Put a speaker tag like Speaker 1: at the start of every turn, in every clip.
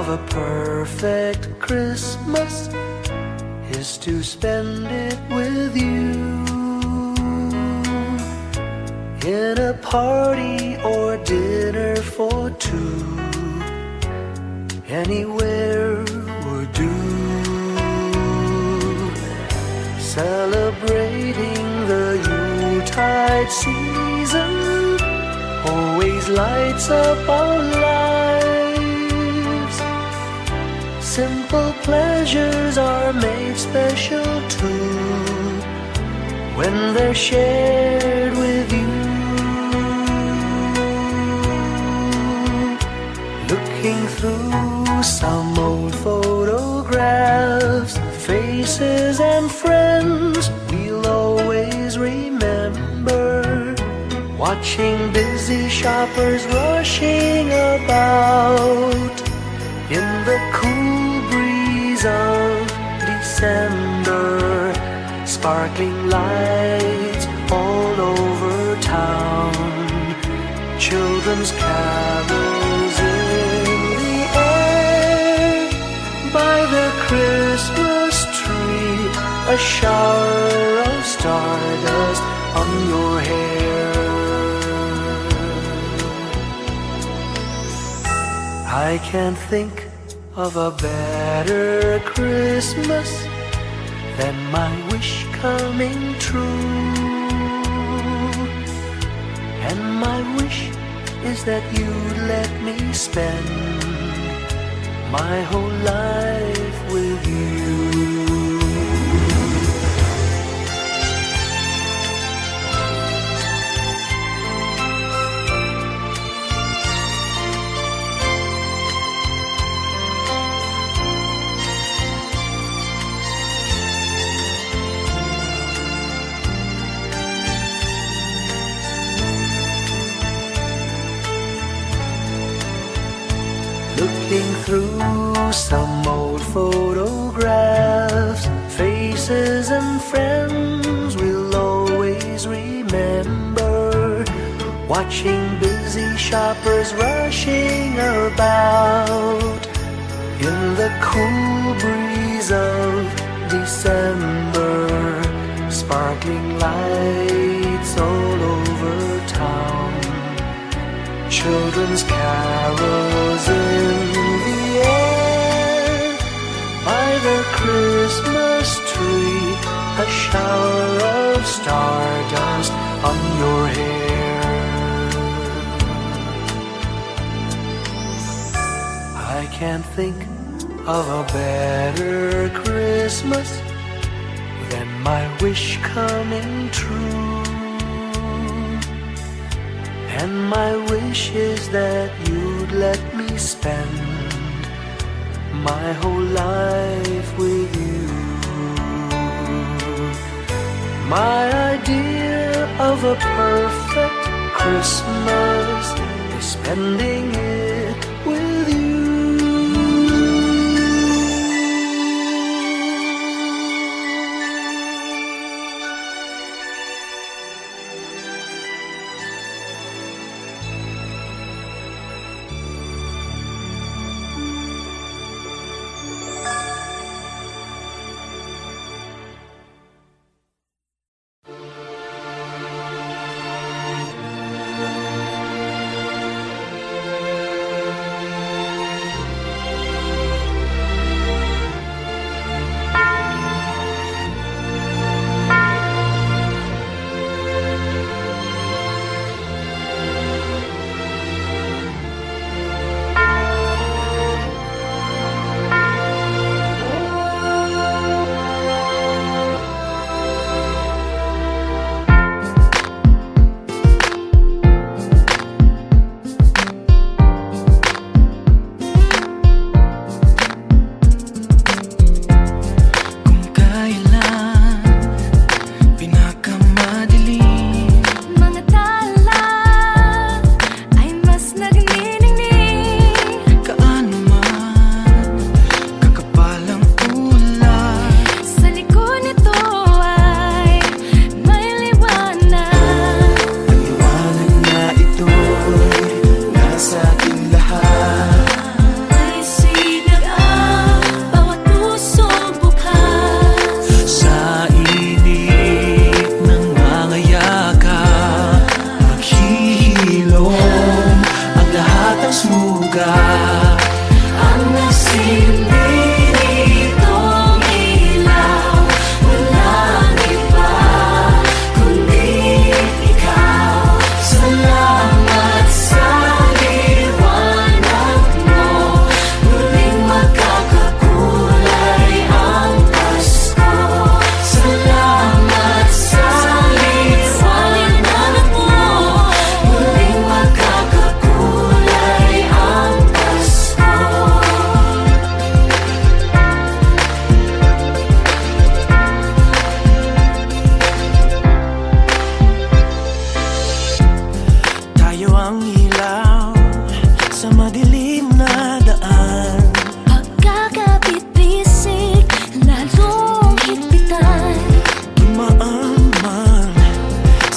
Speaker 1: of a perfect Christmas is to spend it with you, in a party or dinner for two. Anywhere would do. Celebrating the Yuletide season always lights up our lives. Simple pleasures are made special too when they're shared with you. Looking through some old photographs, faces and friends we'll always remember. Watching busy shoppers rushing about in the cool breeze of December. Sparkling lights all over town, children's carols in the air. By the Christmas tree, a shower of stardust on your hair. I can't think of a better Christmas than my wish coming true. And my wish is that you'd let me spend my whole life with you. Looking through some old photographs, faces and friends we'll always remember. Watching busy shoppers rushing about in the cool breeze of December. Sparkling lights all over town, children's carols in the air. By the Christmas tree, a shower of stardust on your hair. I can't think of a better Christmas than my wish coming true. And my wish is that you'd let me spend my whole life with you. My idea of a perfect Christmas is spending it with you.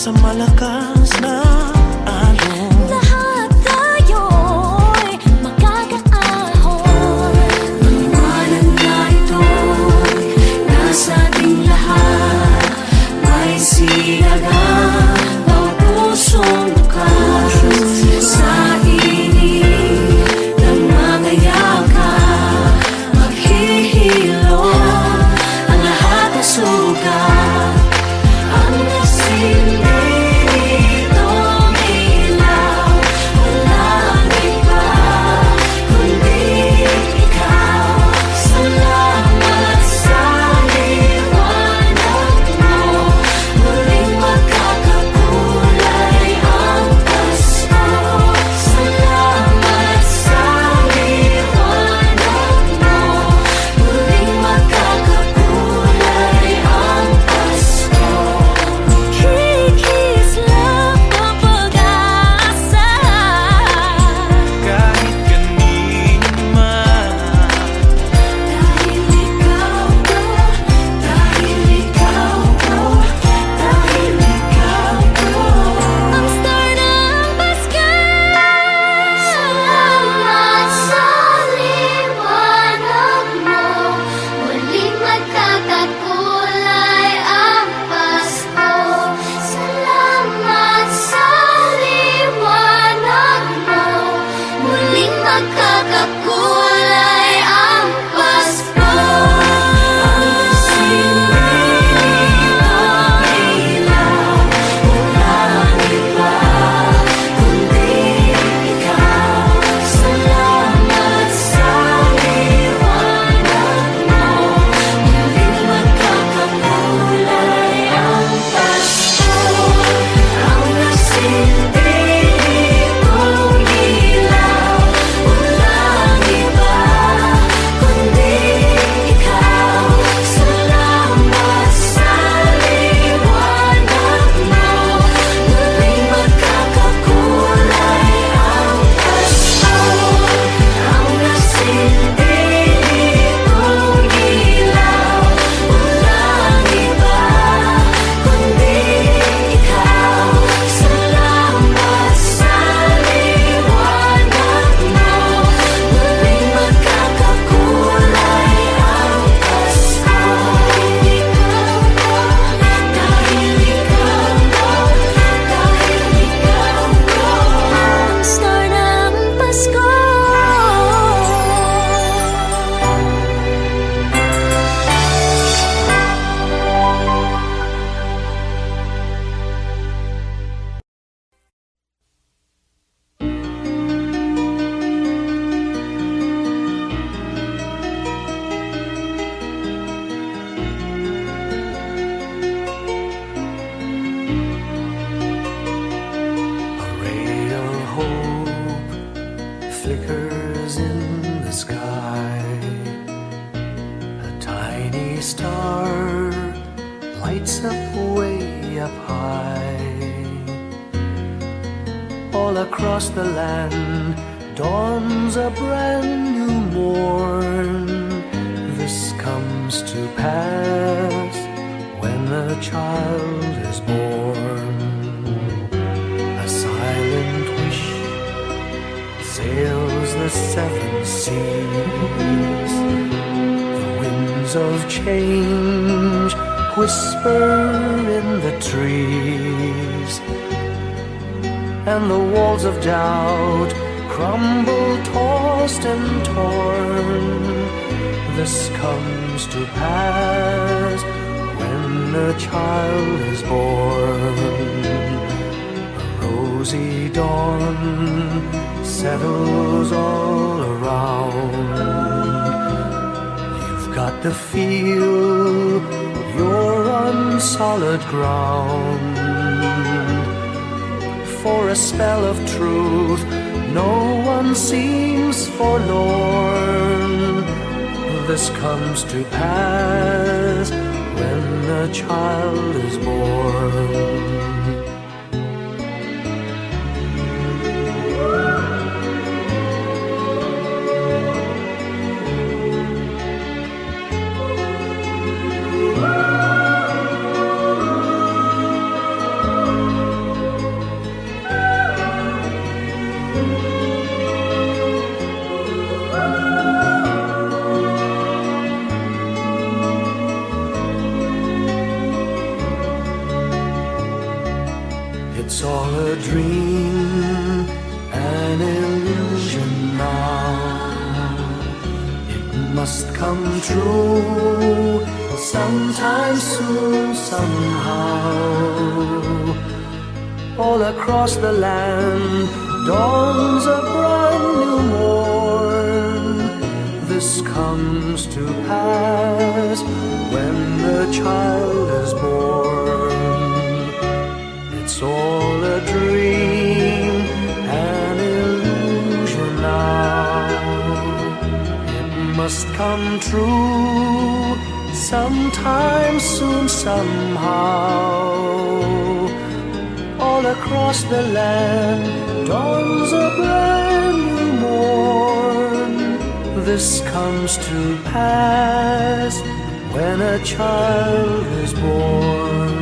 Speaker 1: sa malakas na alon.
Speaker 2: Lahat tayo'y makakaahon.
Speaker 1: Liwanag na ito'y nasa ating lahat. May sinagang bawat pusong bukas. Sa init ng mga yakap, maghihilom ang lahat ng sugat. Ang nasilbi nitong ilaw, walang iba kundi ikaw. Salamat sa liwanag mo, muling magkakakulay ang Pasko. Salamat sa liwanag mo, muling magkakakulay ang Pasko.
Speaker 2: Kikislap ang pag-asa.
Speaker 1: Kahit kanino man, dahil ikaw ko, dahil ikaw ko, dahil ikaw ko.
Speaker 2: Ang star ng Pasko. Salamat sa liwanag mo, muling magkakakulay ang Pasko. Salamat sa liwanag mo, muling magkakakulay ang Pasko. Ang star ng Pasko.
Speaker 1: A ray of hope flickers in the sky. A tiny star lights up way up high. All across the land dawns a brand new morn. This comes to pass when a child is born. A silent wish sails the seven seas. The winds of change whisper in the trees, and the walls of doubt crumble, tossed and torn. This comes to pass when a child is born. A rosy dawn settles all around. You've got to feel you're on solid ground. For a spell of truth, no one seems forlorn. This comes to pass when a child is born. It's all a dream, an illusion now. It must come true sometime soon, somehow. All across the land dawns a brand new morn. This comes to pass when the child is born. It's all a dream, an illusion now. It must come true sometime soon, somehow. All across the land dawns a brand new morn. This comes to pass when a child is born.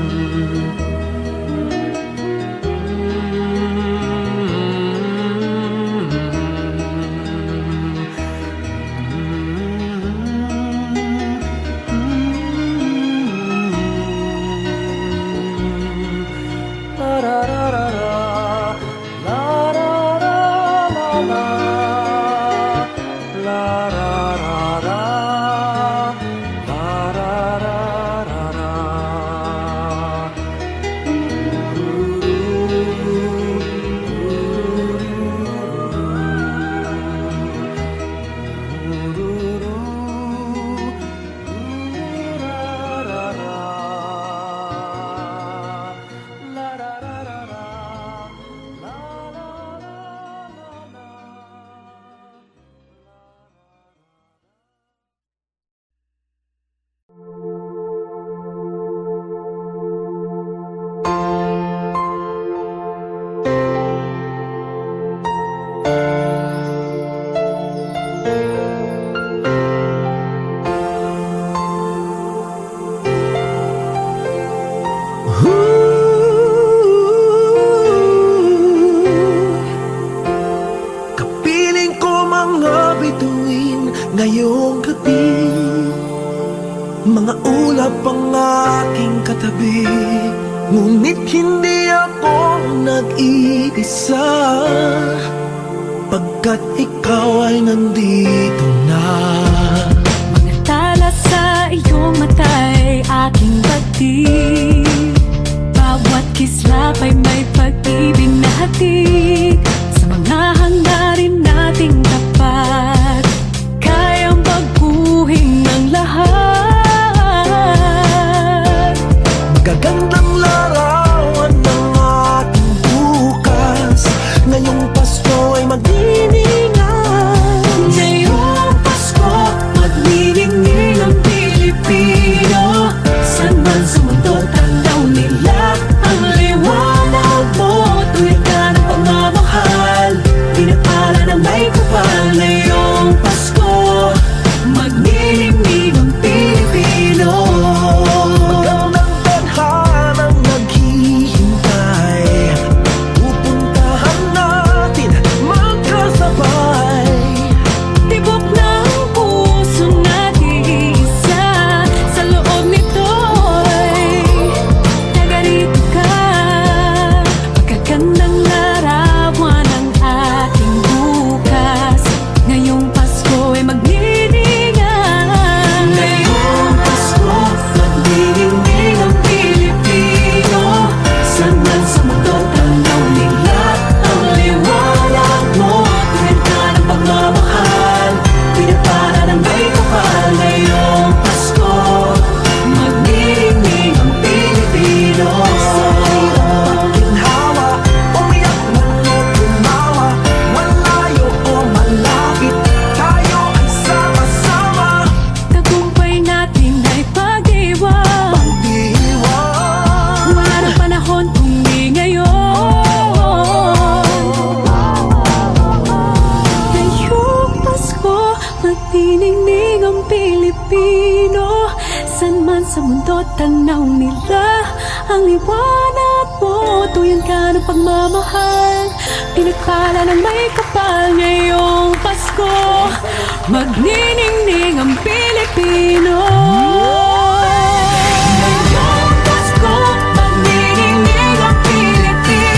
Speaker 3: Kapiling ko mga bituin ngayong gabi, mga ulap ang aking katabi, ngunit hindi ako nag-iisa, pagkat ikaw ay nandito na.
Speaker 4: Mga tala sa iyong mata'y aking batid, bawat kislap ay may pag-ibig na hatid. Sa mga hangarin nating tapat, kayang baguhin ng lahat.
Speaker 3: Gagandang larawan ng ating bukas, ngayong Pasko ay magdiningan.
Speaker 4: Ngayong Pasko, magniningning ang Pilipino. San man sa mundo, tanaw nila ang liwanag mo. Tuwid ka ng pagmamahal, pinapala ng may kapal. Ngayong Pasko, magniningning ang Pilipino.
Speaker 3: Magandang tadhanang naghihintay, pupuntahan natin magkasabay.
Speaker 4: Tibok ng puso natin isa, sa loob nito'y nagarito ka. Magagandang larawan ang ating bukas, ngayong Pasko ay magniningnan. Ngayong Pasko, magniningning ang Pilipino. San man sa mundo, tanaw nila ang liwanag mo. Tuwid ka ng pagmamahal, pinapala ng may kapal. Ngayong Pasko, magniningning ang Pilipino.
Speaker 3: Ginhawa, umiyak man o tumawa, malayo o malapit, tayo ay sama-sama.
Speaker 4: Tagumpay natin ay pag-iwan,
Speaker 3: Pag-iwan,
Speaker 4: wala nang panahon kung di ngayon. Ngayong Pasko, magniningning ang Pilipino. San man sa mundo, tanaw nila ang liwanag mo. Tuyan ka ng pagmamahal, pinagpala ng may kapal. Ngayong Pasko, magniningning ang Pilipino. Ngayong Pasko, magniningning ang Pilipino.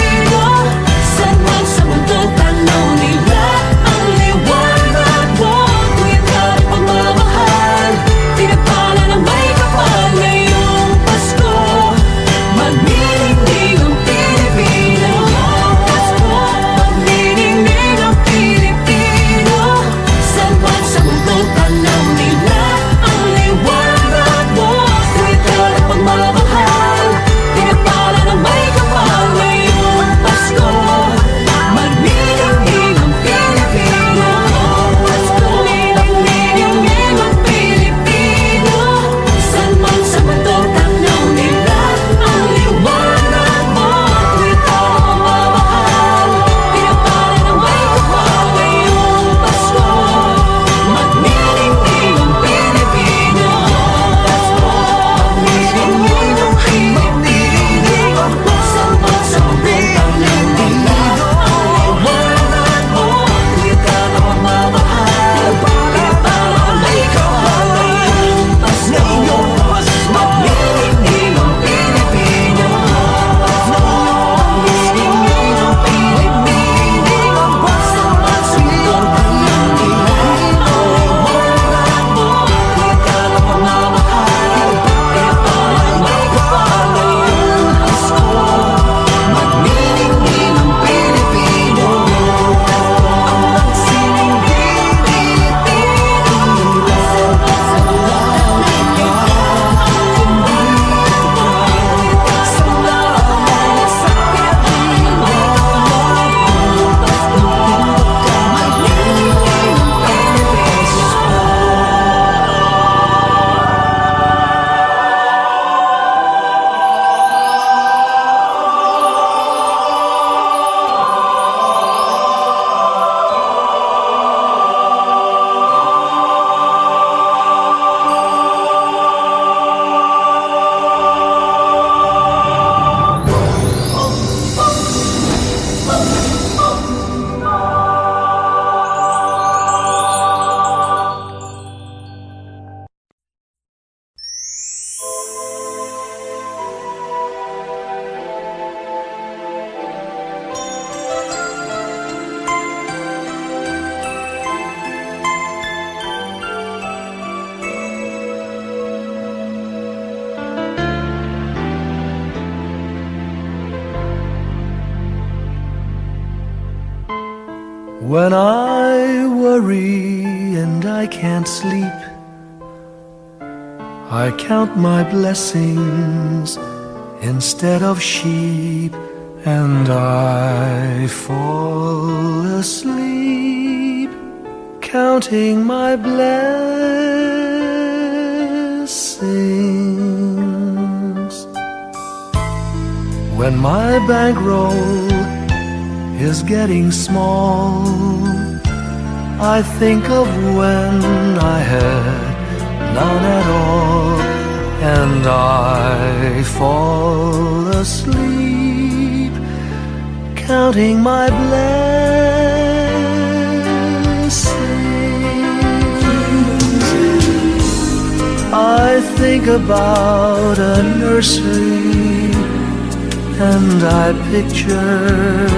Speaker 1: When I worry and I can't sleep, I count my blessings instead of sheep, and I fall asleep counting my blessings. When my bankroll is getting small, I think of when I had none at all, and I fall asleep counting my blessings. I think about a nursery, and I picture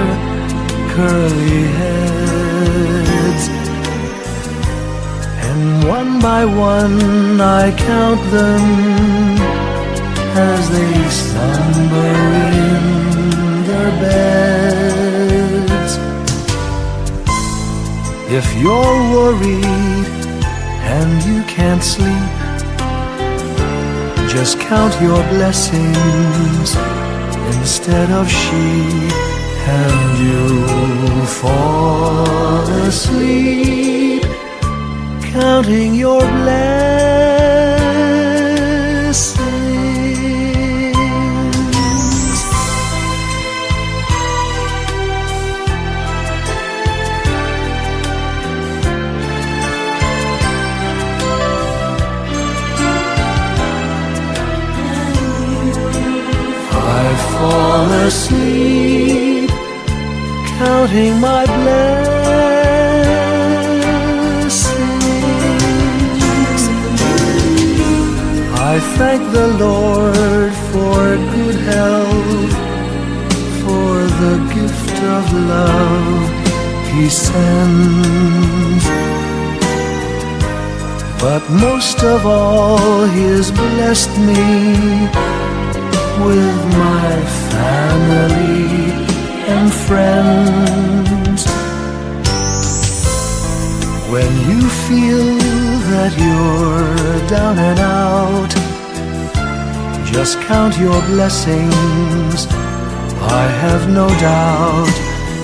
Speaker 1: curly heads, and one by one I count them as they slumber in their beds. If you're worried and you can't sleep, just count your blessings instead of sheep, and you'll fall asleep counting your blessings. I fall asleep counting my blessings. I thank the Lord for good health, for the gift of love He sends. But most of all, He has blessed me with my family and friends. When you feel that you're down and out, just count your blessings. I have no doubt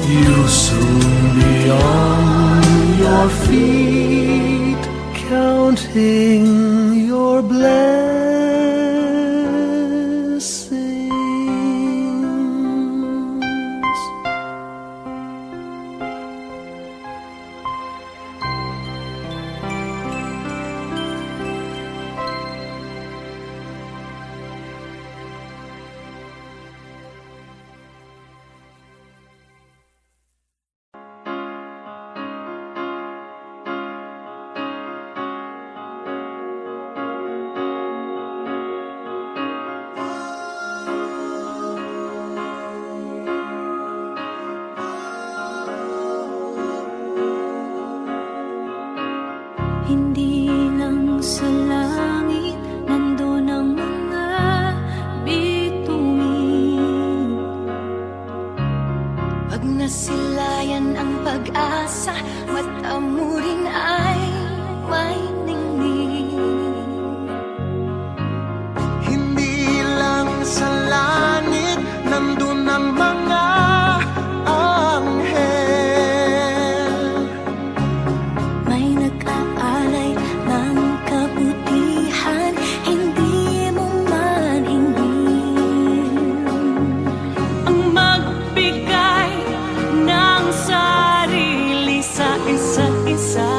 Speaker 1: you'll soon be on your feet, counting your blessings.
Speaker 2: Hindi lang sa langit nandun ang mga bituin. Pag nasilayan ang pag-asa, mata mo rin ay may ningning.
Speaker 3: Hindi lang sa langit nandun ang mga anghel.
Speaker 2: May nag-aalay ng kabutihan, hindi mo man ingin.
Speaker 4: Ang magbigay ng sarili sa isa't isa.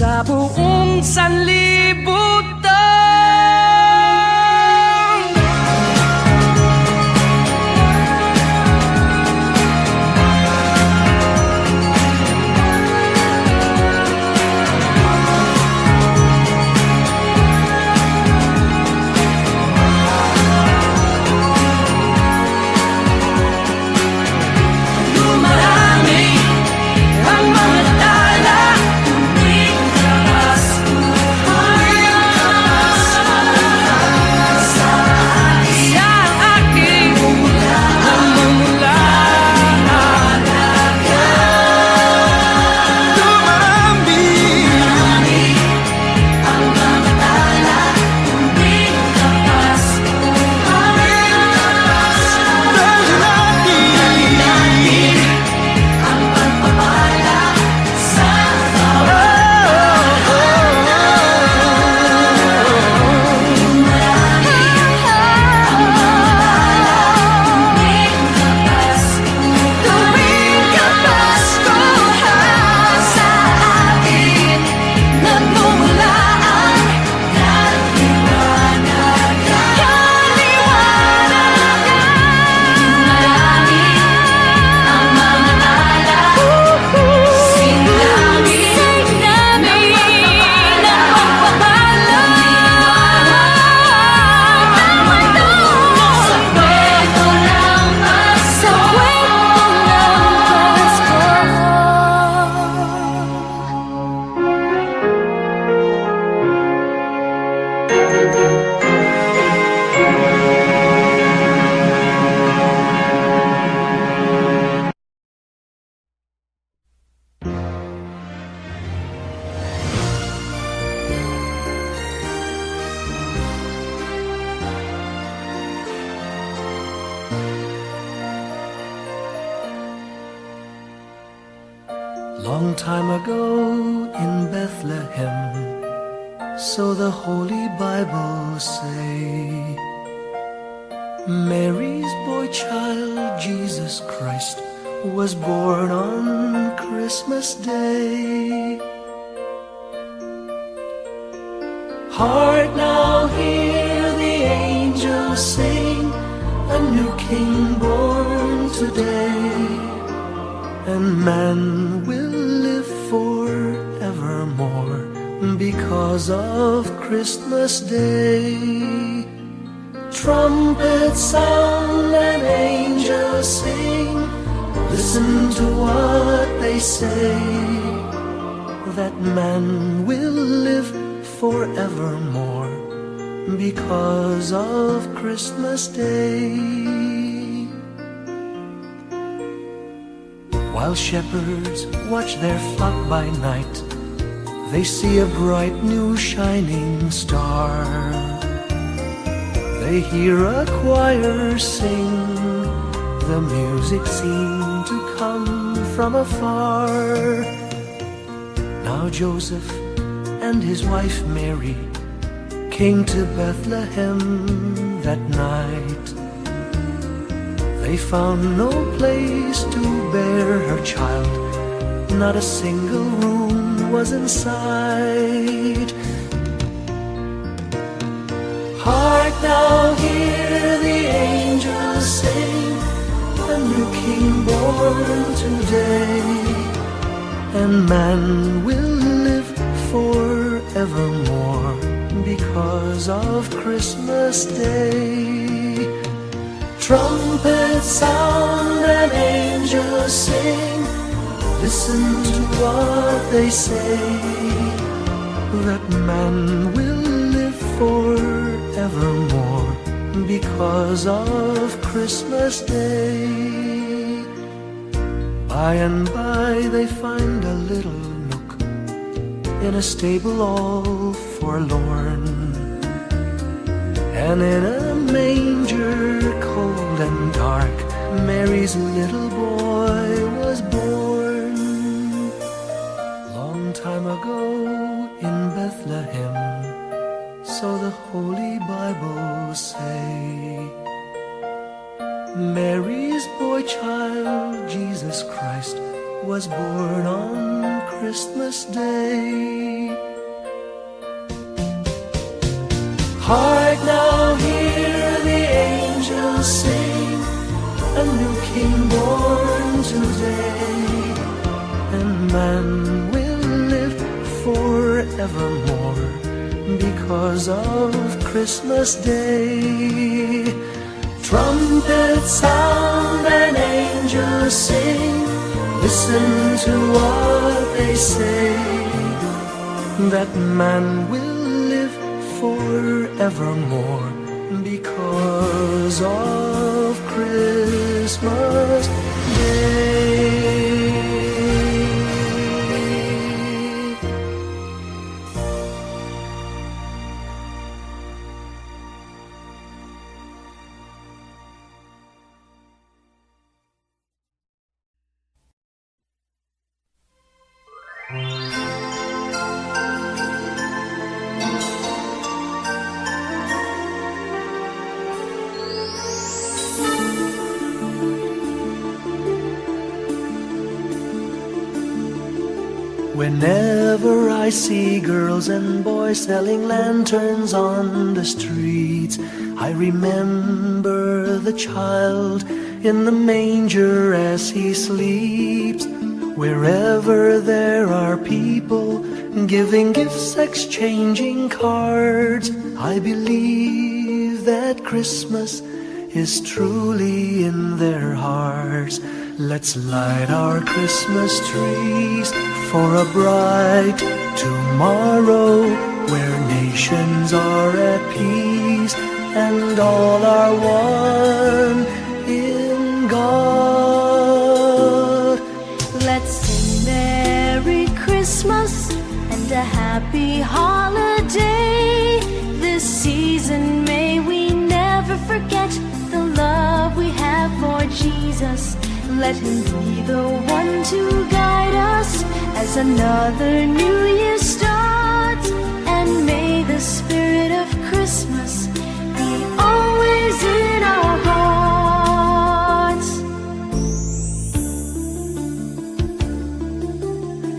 Speaker 1: sa buong sanlibutan. Long time ago in Bethlehem, so the Holy Bible say, Mary's boy child, Jesus Christ, was born on Christmas Day. Hark now, hear the angels sing, a new King born today, and man will live forevermore because of Christmas Day. Trumpets sound and angels sing, listen to what they say, that man will live forevermore because of Christmas Day. While shepherds watch their flock by night, they see a bright new shining star. They hear a choir sing, the music seemed to come from afar. Now Joseph and his wife Mary came to Bethlehem that night. They found no place to bear her child, not a single room was in sight. Hark now, hear the angels sing, a new King born today, and man will live forevermore because of Christmas Day. Trumpets sound and angels sing, listen to what they say, that man will live forevermore because of Christmas Day. By and by they find a little nook in a stable all forlorn, and in a manger cold and dark, Mary's little boy was born. Long time ago in Bethlehem, so the Holy Bible say, Mary's boy child, Jesus Christ, was born on Christmas Day. Hark now, hear the angels sing, a new king born today, and man will live forevermore because of Christmas Day. Trumpets sound and angels sing, listen to what they say, that man will live forevermore because of Christmas Day. Whenever I see girls and boys selling lanterns on the streets, I remember the child in the manger as he sleeps. Wherever there are people giving gifts, exchanging cards, I believe that Christmas is truly in their hearts. Let's light our Christmas trees for a bright tomorrow, where nations are at peace and all are one in God.
Speaker 2: Let's sing Merry Christmas and a happy holiday. This season may we never forget the love we have for Jesus. Let him be the one to guide us as another new year starts. And may the spirit of Christmas be always in our hearts.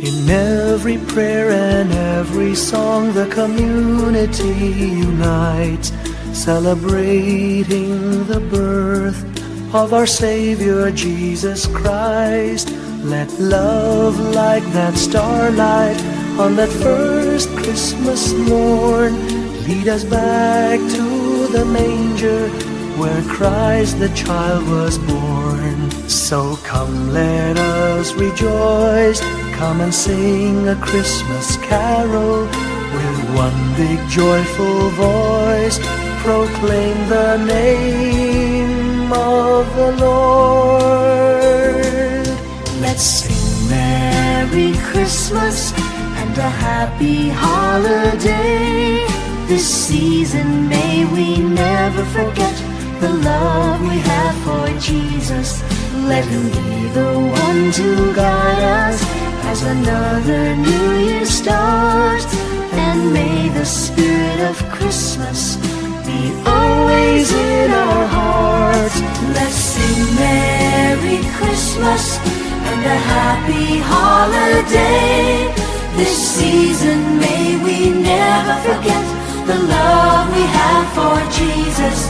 Speaker 1: In every prayer and every song, the community unites, celebrating the birth of our Savior Jesus Christ. Let love like that starlight on that first Christmas morn lead us back to the manger where Christ the child was born. So come, let us rejoice, come and sing a Christmas carol with one big joyful voice, proclaim the name of the Lord.
Speaker 2: Let's sing Merry Christmas and a happy holiday. This season may we never forget the love we have for Jesus. Let him be the one to guide us as another new year starts. And may the spirit of Christmas be always in our hearts. Let's sing Merry Christmas and a happy holiday. This season may we never forget the love we have for Jesus.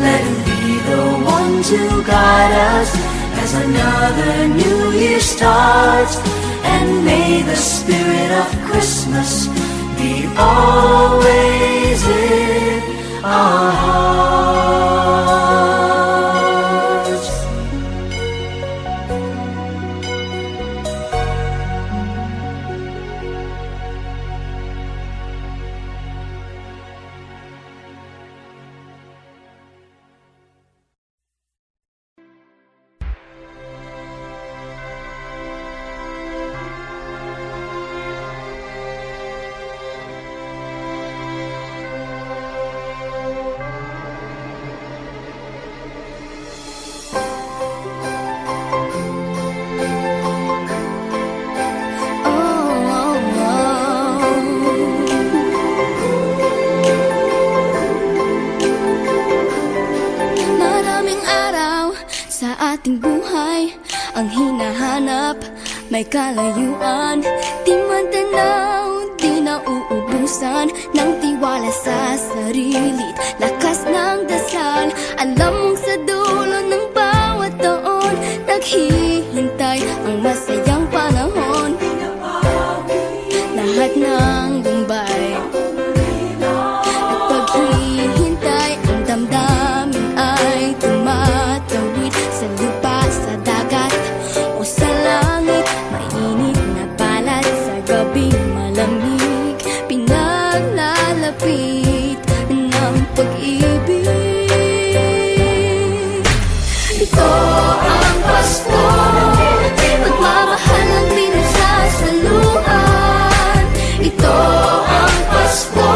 Speaker 2: Let him be the one to guide us as another new year starts. And may the spirit of Christmas be always in our hearts.
Speaker 5: ating buhay ang hinahanap, may kalayuan, di man tanaw, di nauubusan ng tiwala sa pagkakarilit, lakas ng dasal. Alam mong sa dulo ng bawat taon, naghihintay ang masayang panahon. Lahat ng lumbay at paghihintay, ang damdamin ay tumatawid sa lupa, sa dagat o sa langit. Mainit na balat sa gabing malamig, pinaglalapit ng pag-ibig. Ito ang Pasko, pagmamahal ang pinagsasaluhan. Ito ang Pasko,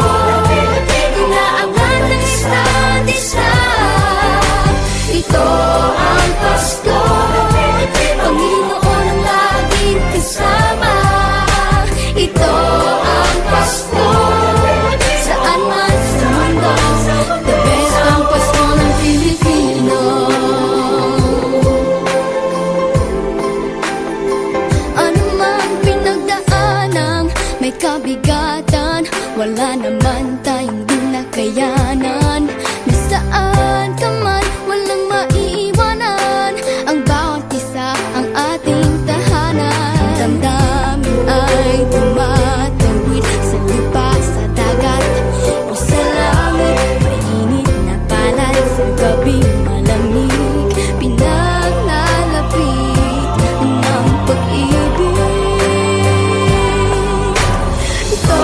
Speaker 5: inaangan ng isa't isa. Ito ang Pasko, Panginoon ang laging kasama. Ito ang Pasko, saan man sa mundo, the best ang Pasko ng Pilipino. Ano mang pinagdaanang may kabigatan, wala naman tayong di nakayanan. Nasaan ka man, walang maiiwanan, ang bawat isa ang ating tahanan. Damdamin ay tumatawid sa lupa, sa dagat o sa langit. Mainit na balat sa gabing malamig, pinaglalapit ng pag-ibig. Ito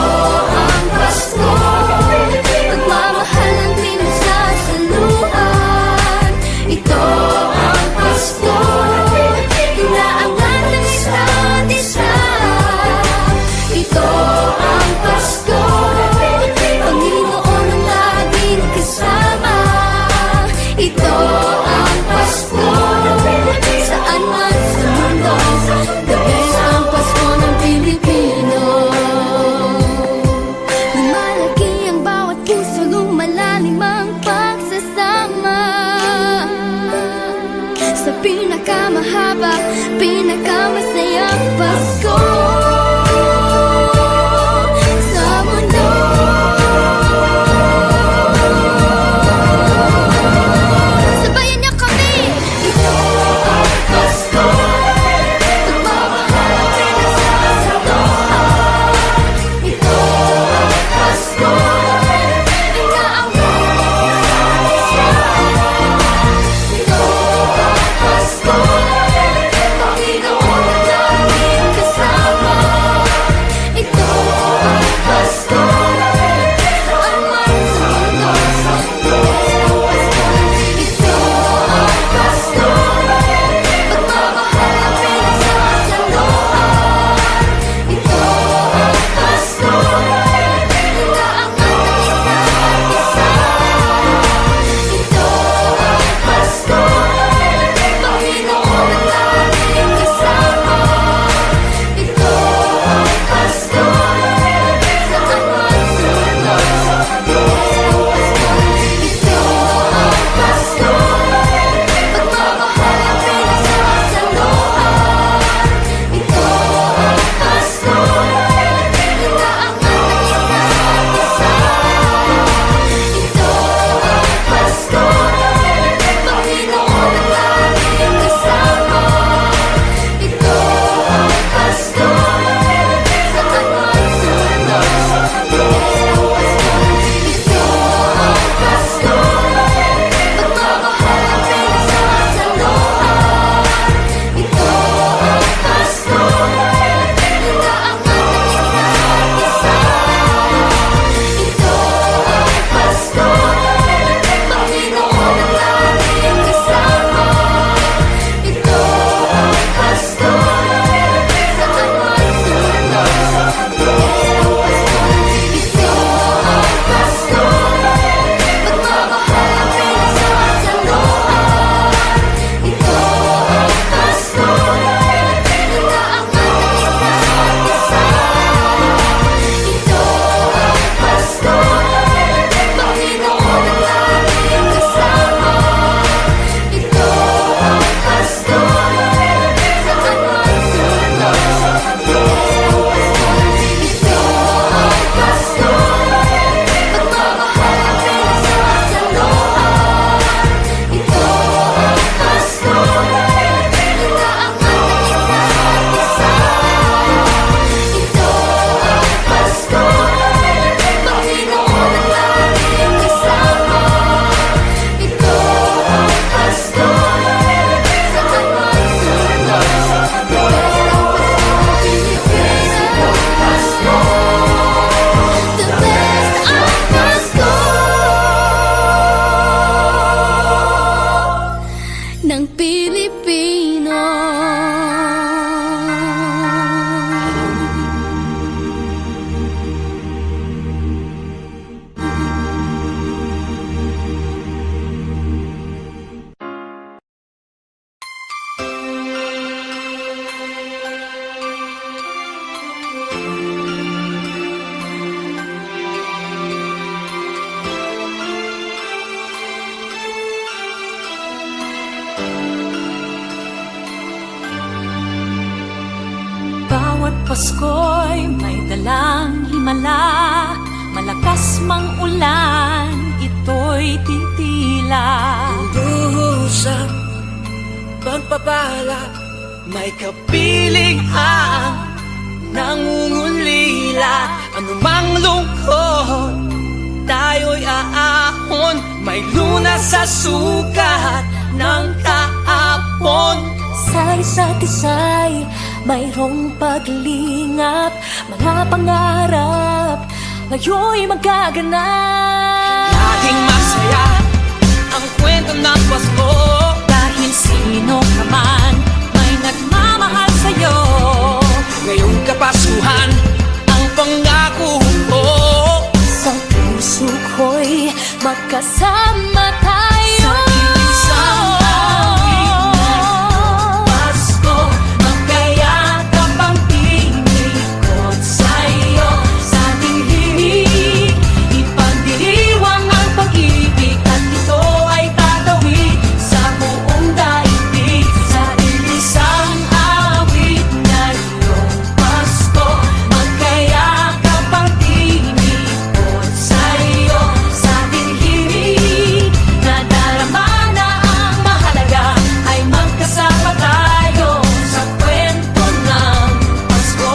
Speaker 5: ang Pasko, pagmamahal ang pinagsasaluhan. Ito ang Pasko, inaangan ng isa't isa. Ito ang Pasko, Panginoon ang laging kasama. Ito ang Pasko, saan man sa mundo, the best ang Pasko ng Pilipino. Lumalaki ang bawat puso, lumalalim ang pagsasama. Sa pinakamahaba, pinakamasayang Pasko sa mundo. Sabayan niyo kami! Ito ang Pasko, pagmamahal ang pinagsasaluhan. Ito ang Pasko, inaangan ng isa't isa. Ito ang Pasko, Panginoon ang laging kasama.
Speaker 4: Pasko'y may dalang himala, malakas mang ulan, ito'y titila.
Speaker 1: Duhusang pagpapala, may kapiling ang nangungulila. Anumang lungkot, tayo'y aahon, may lunas sa sukat ng kahapon.
Speaker 2: Sa isa't isa'y mayroong paglingap, mga pangarap ngayon'y magaganap.
Speaker 1: Laging masaya ang kwento ng Pasko,
Speaker 4: Dahil sino ka man may nagmamahal sa'yo.
Speaker 1: ngayong Kapaskuhan ang pangako ko.
Speaker 2: Sa puso ko'y magkasama tayo.
Speaker 4: Sa isang Pasko, magkayakap ang tinikot sa'yo. Sa ating himig, ipagdiriwang ang pag-ibig, at ito ay tatawid sa buong daigdig. Sa ilisang awit ngayong Pasko, magkayakap ang tinikot sa'yo. Sa ating himig, nadarama na ang mahalaga, ay magkasama tayo sa kwento ng Pasko.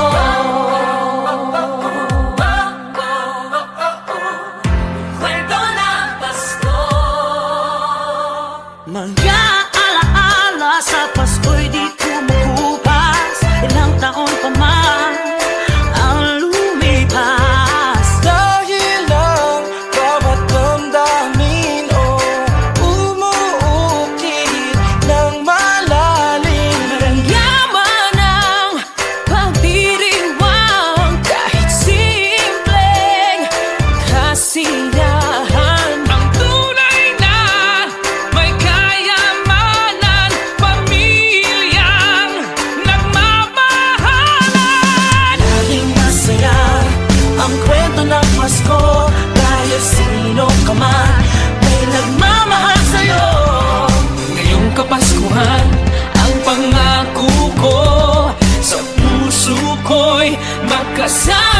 Speaker 4: Kwento ng Pasko.
Speaker 1: Mga alaala sa Pasko'y di kumukupas, ilang taon pa man ang lumipas. Dahil ang bawat damdamin umuukit ng malalim.
Speaker 4: Yaman ang pagdiriwang, kahit simpleng kasiyahan. Ang tunay na may kayamanan, pamilyang nagmamahalan.
Speaker 1: Laging masaya ang kwento ng Pasko, dahil sino ka man may nagmamahal sa'yo. Ngayong Kapaskuhan ang pangako ko, sa puso ko'y magkasama